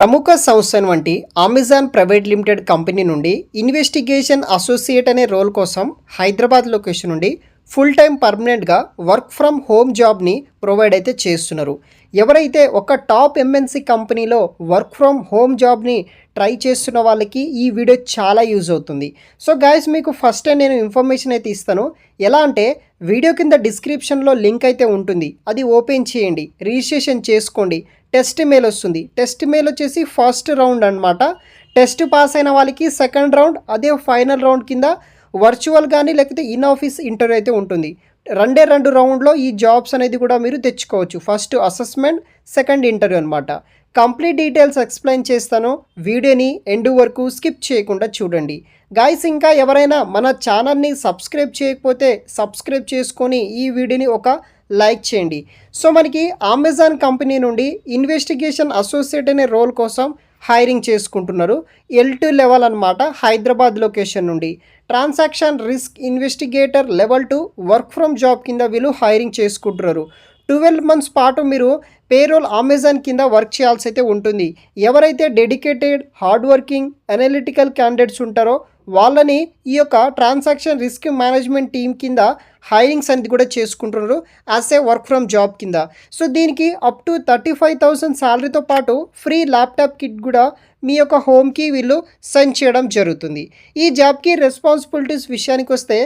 ప్రముఖ సంస్థ వంటి అమెజాన్ ప్రైవేట్ లిమిటెడ్ కంపెనీ నుండి ఇన్వెస్టిగేషన్ అసోసియేట్ అనే రోల్ కోసం హైదరాబాద్ లొకేషన్ నుండి ఫుల్ టైం పర్మనెంట్గా వర్క్ ఫ్రమ్ హోమ్ జాబ్ని ప్రొవైడ్ అయితే చేస్తున్నారు. ఎవరైతే ఒక టాప్ ఎంఎన్సీ కంపెనీలో వర్క్ ఫ్రమ్ హోమ్ జాబ్ని ట్రై చేస్తున్న వాళ్ళకి ఈ వీడియో చాలా యూజ్ అవుతుంది. సో గైస్, మీకు ఫస్ట్ నేను ఇన్ఫర్మేషన్ అయితే ఇస్తాను. ఎలా అంటే వీడియో కింద డిస్క్రిప్షన్లో లింక్ అయితే ఉంటుంది, అది ఓపెన్ చేయండి, రిజిస్ట్రేషన్ చేసుకోండి. టెస్ట్ మెయిల్ వస్తుంది. టెస్ట్ మెయిల్ వచ్చేసి ఫస్ట్ రౌండ్ అనమాట. టెస్ట్ పాస్ అయిన వాళ్ళకి సెకండ్ రౌండ్, అదే ఫైనల్ రౌండ్ కింద వర్చువల్ కానీ లేకపోతే ఇన్ ఆఫీస్ ఇంటర్వ్యూ అయితే ఉంటుంది. రెండు రౌండ్లో ఈ జాబ్స్ అనేది కూడా మీరు తెచ్చుకోవచ్చు. ఫస్ట్ అసెస్మెంట్, సెకండ్ ఇంటర్వ్యూ అనమాట. కంప్లీట్ డీటెయిల్స్ ఎక్స్ప్లెయిన్ చేస్తాను. వీడియోని ఎండ్ వరకు స్కిప్ చేయకుండా చూడండి. గాయస్, ఇంకా ఎవరైనా మన ఛానల్ని సబ్స్క్రైబ్ చేయకపోతే సబ్స్క్రైబ్ చేసుకొని ఈ వీడియోని ఒక లైక్ చేయండి. సో మనకి అమెజాన్ కంపెనీ నుండి ఇన్వెస్టిగేషన్ అసోసియేట్ అనే రోల్ కోసం హైరింగ్ చేసుకుంటున్నారు. L2 లెవెల్ అనమాట. హైదరాబాద్ లొకేషన్ నుండి transaction risk investigator level 2 work from job కింద వీళ్ళు హైరింగ్ చేసుకుంటున్నారు. 12 months పాటు మీరు పేరోల్ అమెజాన్ కింద వర్క్ చేయాల్సి అయితే ఉంటుంది. ఎవరైతే dedicated hard working analytical candidates ఉంటారో వాళ్ళని ఈ యొక్క ట్రాన్సాక్షన్ రిస్క్ మేనేజ్మెంట్ టీమ్ కింద హైరింగ్స్ అనేది కూడా చేసుకుంటున్నారు as a work from job కింద. సో దీనికి అప్ టు 35,000 శాలరీతో పాటు ఫ్రీ ల్యాప్టాప్ కిట్ కూడా మీ యొక్క హోమ్కి వీళ్ళు సెండ్ చేయడం జరుగుతుంది. ఈ జాబ్కి రెస్పాన్సిబిలిటీస్ విషయానికి వస్తే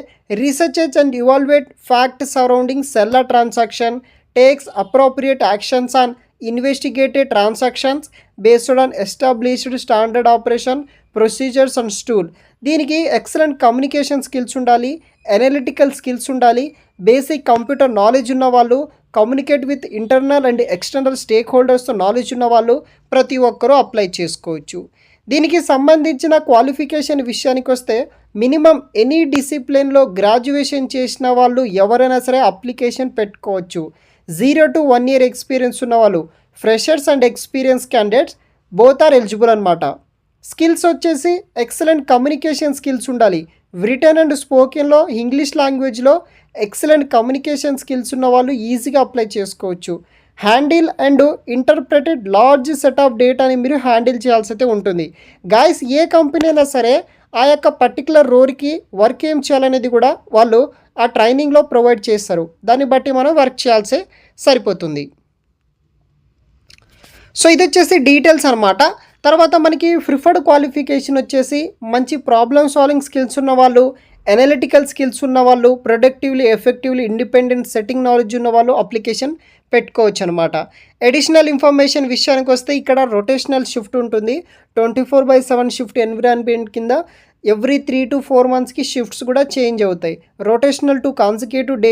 research and evaluate fact surrounding seller transaction, takes appropriate actions on investigated transactions based on established standard operation procedures and tool. దీనికి ఎక్సలెంట్ కమ్యూనికేషన్ స్కిల్స్ ఉండాలి, అనలిటికల్ స్కిల్స్ ఉండాలి, బేసిక్ కంప్యూటర్ నాలెడ్జ్ ఉన్న వాళ్ళు, communicate with internal and external స్టేక్ హోల్డర్స్తో knowledge ఉన్న వాళ్ళు ప్రతి ఒక్కరూ అప్లై చేసుకోవచ్చు. దీనికి సంబంధించిన క్వాలిఫికేషన్ విషయానికి వస్తే మినిమం ఎనీ డిసిప్లిన్లో గ్రాడ్యుయేషన్ చేసిన వాళ్ళు ఎవరైనా సరే అప్లికేషన్ పెట్టుకోవచ్చు. 0 to 1 year ఎక్స్పీరియన్స్ ఉన్న వాళ్ళు, freshers and experience candidates both are eligible అనమాట. స్కిల్స్ వచ్చేసి ఎక్సలెంట్ కమ్యూనికేషన్ స్కిల్స్ ఉండాలి. రిటర్న్ అండ్ స్పోకెన్లో ఇంగ్లీష్ లాంగ్వేజ్లో ఎక్సలెంట్ కమ్యూనికేషన్ స్కిల్స్ ఉన్న వాళ్ళు ఈజీగా అప్లై చేసుకోవచ్చు. Handle and interpreted large set of డేటాని మీరు హ్యాండిల్ చేయాల్సి అయితే ఉంటుంది. గాయస్, ఏ కంపెనీ అయినా సరే ఆ యొక్క పర్టికులర్ రోల్కి వర్క్ ఏం చేయాలనేది కూడా వాళ్ళు ఆ ట్రైనింగ్లో ప్రొవైడ్ చేస్తారు. దాన్ని బట్టి మనం వర్క్ చేయాల్సి సరిపోతుంది. సో ఇది వచ్చేసి డీటెయిల్స్ అనమాట. తర్వాత మనకి ప్రిఫర్డ్ క్వాలిఫికేషన్ వచ్చేసి మంచి ప్రాబ్లమ్ సాల్వింగ్ స్కిల్స్ ఉన్న వాళ్ళు, అనలిటికల్ స్కిల్స్ ఉన్న వాళ్ళు, productively effectively independent setting knowledge ఉన్న వాళ్ళు అప్లికేషన్ పెట్టుకోవచ్చు అనమాట. అడిషనల్ ఇన్ఫర్మేషన్ విషయానికి వస్తే ఇక్కడ రొటేషనల్ షిఫ్ట్ ఉంటుంది. 24/7 షిఫ్ట్ ఎన్విరాన్మెంట్ కింద ఎవ్రీ 3 to 4 monthsకి షిఫ్ట్స్ కూడా చేంజ్ అవుతాయి. Rotational 2 consecutive day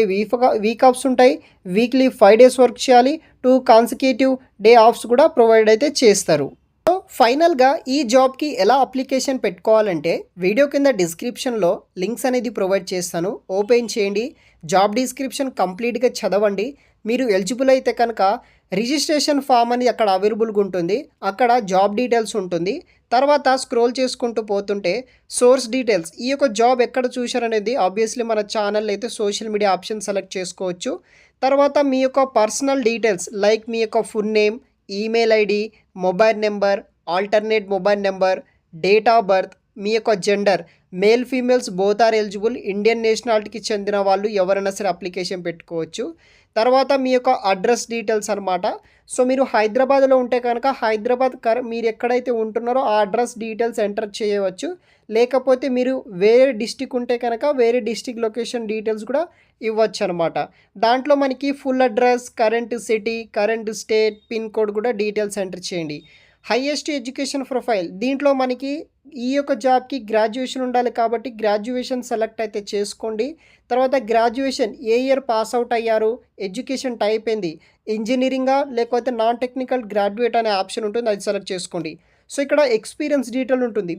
week offs ఉంటాయి. వీక్లీ 5 days వర్క్ చేయాలి. 2 కాన్సిక్యూటివ్ డే ఆఫ్స్ కూడా ప్రొవైడ్ అయితే చేస్తారు. సో ఫైనల్గా ఈ జాబ్కి ఎలా అప్లికేషన్ పెట్టుకోవాలంటే వీడియో కింద డిస్క్రిప్షన్లో లింక్స్ అనేది ప్రొవైడ్ చేస్తాను, ఓపెన్ చేయండి. జాబ్ డిస్క్రిప్షన్ కంప్లీట్గా చదవండి. మీరు ఎలిజిబుల్ అయితే కనుక రిజిస్ట్రేషన్ ఫామ్ అని అక్కడ అవైలబుల్గా ఉంటుంది. అక్కడ జాబ్ డీటెయిల్స్ ఉంటుంది. తర్వాత స్క్రోల్ చేసుకుంటూ పోతుంటే సోర్స్ డీటెయిల్స్, ఈ యొక్క జాబ్ ఎక్కడ చూశారనేది ఆబ్వియస్లీ మన ఛానల్ అయితే సోషల్ మీడియా ఆప్షన్ సెలెక్ట్ చేసుకోవచ్చు. తర్వాత మీ యొక్క పర్సనల్ డీటెయిల్స్ లైక్ మీ యొక్క full name, email ID, mobile number, alternate mobile number, date of birth, మీ యొక్క gender, male females both are eligible. Indian నేషనాలిటీకి చెందిన వాళ్ళు ఎవరైనా సరే అప్లికేషన్ పెట్టుకోవచ్చు. తర్వాత మీ యొక్క అడ్రస్ డీటెయిల్స్ అనమాట. సో మీరు హైదరాబాద్లో ఉంటే కనుక హైదరాబాద్ మీరు ఎక్కడైతే ఉంటున్నారో ఆ అడ్రస్ డీటెయిల్స్ ఎంటర్ చేయవచ్చు. లేకపోతే మీరు వేరే డిస్టిక్ ఉంటే కనుక వేరే డిస్టిక్ లొకేషన్ డీటెయిల్స్ కూడా ఇవ్వచ్చు అనమాట. దాంట్లో మనకి full address, current city, current state, pin code కూడా డీటెయిల్స్ ఎంటర్ చేయండి. హైయెస్ట్ ఎడ్యుకేషన్ ప్రొఫైల్, దీంట్లో మనకి ఈ యొక్క జాబ్కి గ్రాడ్యుయేషన్ ఉండాలి కాబట్టి గ్రాడ్యుయేషన్ సెలెక్ట్ అయితే చేసుకోండి. తర్వాత గ్రాడ్యుయేషన్ ఏ ఇయర్ పాస్ అవుట్ అయ్యారు, ఎడ్యుకేషన్ టైప్ ఏంది, ఇంజనీరింగా లేకపోతే నాన్ టెక్నికల్ గ్రాడ్యుయేట్ అనే ఆప్షన్ ఉంటుంది, అది సెలెక్ట్ చేసుకోండి. సో ఇక్కడ ఎక్స్పీరియన్స్ డీటెయిల్ ఉంటుంది.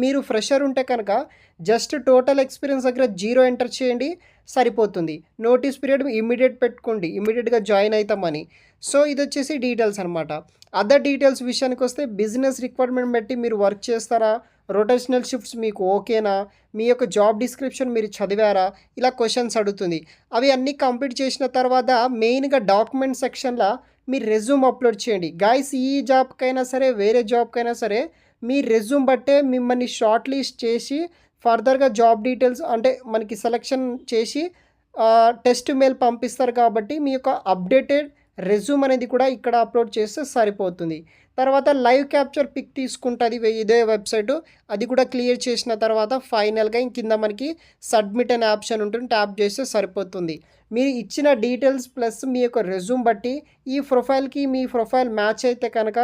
మీరు ఫ్రెషర్ ఉంటే కనుక జస్ట్ టోటల్ ఎక్స్పీరియన్స్ దగ్గర 0 ఎంటర్ చేయండి, సరిపోతుంది. నోటీస్ పీరియడ్ ఇమీడియట్ పెట్టుకోండి, ఇమీడియట్గా జాయిన్ అవుతామని. సో ఇది వచ్చేసి డీటెయిల్స్ అనమాట. అదర్ డీటెయిల్స్ విషయానికి వస్తే బిజినెస్ రిక్వైర్మెంట్ బట్టి మీరు వర్క్ చేస్తారా, రొటేషనల్ షిఫ్ట్స్ మీకు ఓకేనా, మీ యొక్క జాబ్ డిస్క్రిప్షన్ మీరు చదివారా, ఇలా క్వశ్చన్స్ అడుగుతుంది. అవి అన్నీ కంప్లీట్ చేసిన తర్వాత మెయిన్గా డాక్యుమెంట్ సెక్షన్లో మీ రెజ్యూమ్ అప్లోడ్ చేయండి. గైస్ ఈ జాబ్కైనా సరే వేరే జాబ్కైనా సరే మీ రెజ్యూమ్ బట్టే మిమ్మల్ని షార్ట్ లిస్ట్ చేసి ఫర్దర్గా జాబ్ డీటెయిల్స్ అంటే మనకి సెలెక్షన్ చేసి టెస్ట్ మెయిల్ పంపిస్తారు. కాబట్టి మీ యొక్క అప్డేటెడ్ రెజ్యూమ్ అనేది కూడా ఇక్కడ అప్లోడ్ చేస్తే సరిపోతుంది. తర్వాత లైవ్ క్యాప్చర్ పిక్ తీసుకుంటుంది ఇదే వెబ్సైటు. అది కూడా క్లియర్ చేసిన తర్వాత ఫైనల్గా కింద మనకి సబ్మిట్ అనే ఆప్షన్ ఉంటుంది, ట్యాప్ చేస్తే సరిపోతుంది. మీరు ఇచ్చిన డీటెయిల్స్ ప్లస్ మీ యొక్క రెజ్యూమ్ బట్టి ఈ ప్రొఫైల్కి మీ ప్రొఫైల్ మ్యాచ్ అయితే కనుక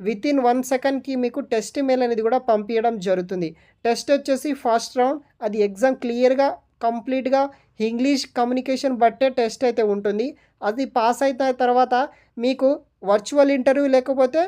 వితిన్ 1 సెకండ్కి మీకు టెస్ట్ మెయిల్ అనేది కూడా పంపించడం జరుగుతుంది. టెస్ట్ వచ్చేసి ఫస్ట్ రౌండ్, అది ఎగ్జామ్ క్లియర్గా కంప్లీట్గా ఇంగ్లీష్ కమ్యూనికేషన్ బట్టే టెస్ట్ అయితే ఉంటుంది. అది పాస్ అయిన తర్వాత మీకు వర్చువల్ ఇంటర్వ్యూ లేకపోతే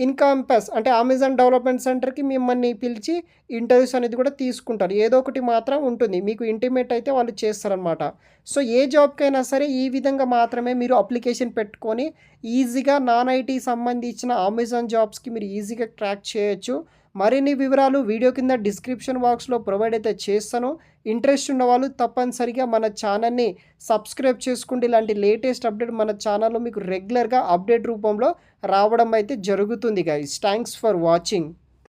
ఇన్కంపస్ అంటే అమెజాన్ డెవలప్మెంట్ సెంటర్కి మిమ్మల్ని పిలిచి ఇంటర్వ్యూస్ అనేది కూడా తీసుకుంటారు. ఏదో ఒకటి మాత్రం ఉంటుంది, మీకు ఇంటిమేట్ అయితే వాళ్ళు చేస్తారనమాట. సో ఏ జాబ్కైనా సరే ఈ విధంగా మాత్రమే మీరు అప్లికేషన్ పెట్టుకొని ఈజీగా నాన్ ఐటీ సంబంధించిన అమెజాన్ జాబ్స్కి మీరు ఈజీగా ట్రాక్ చేయొచ్చు. మరిన్ని వివరాలు వీడియో కింద డిస్క్రిప్షన్ బాక్స్లో ప్రొవైడ్ అయితే చేస్తాను. ఇంట్రెస్ట్ ఉన్న వాళ్ళు తప్పనిసరిగా మన ఛానల్ని సబ్స్క్రైబ్ చేసుకోండి. ఇలాంటి లేటెస్ట్ అప్డేట్ మన ఛానల్లో మీకు రెగ్యులర్గా అప్డేట్ రూపంలో రావడం అయితే జరుగుతుంది గైస్. Thanks for watching.